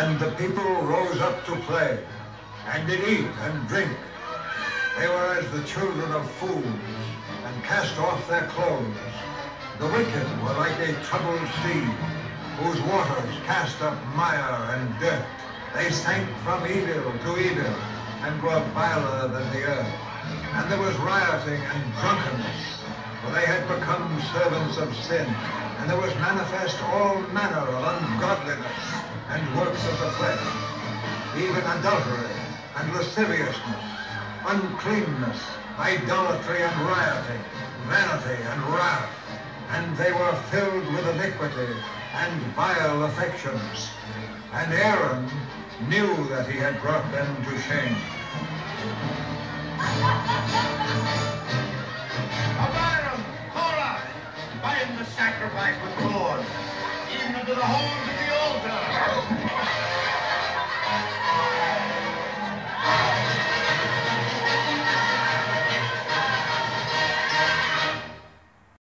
And the people rose up to play, and did eat and drink. They were as the children of fools, and cast off their clothes. The wicked were like a troubled sea, whose waters cast up mire and dirt. They sank from evil to evil, and were viler than the earth. And there was rioting and drunkenness, for they had become servants of sin. And there was manifest all manner of ungodliness and works of the flesh, even adultery and lasciviousness, uncleanness, idolatry and rioting, vanity and wrath. And they were filled with iniquity and vile affections. And Aaron knew that he had brought them to shame. Abiram, Korah, bind the sacrifice with cords, even unto the horns of the altar.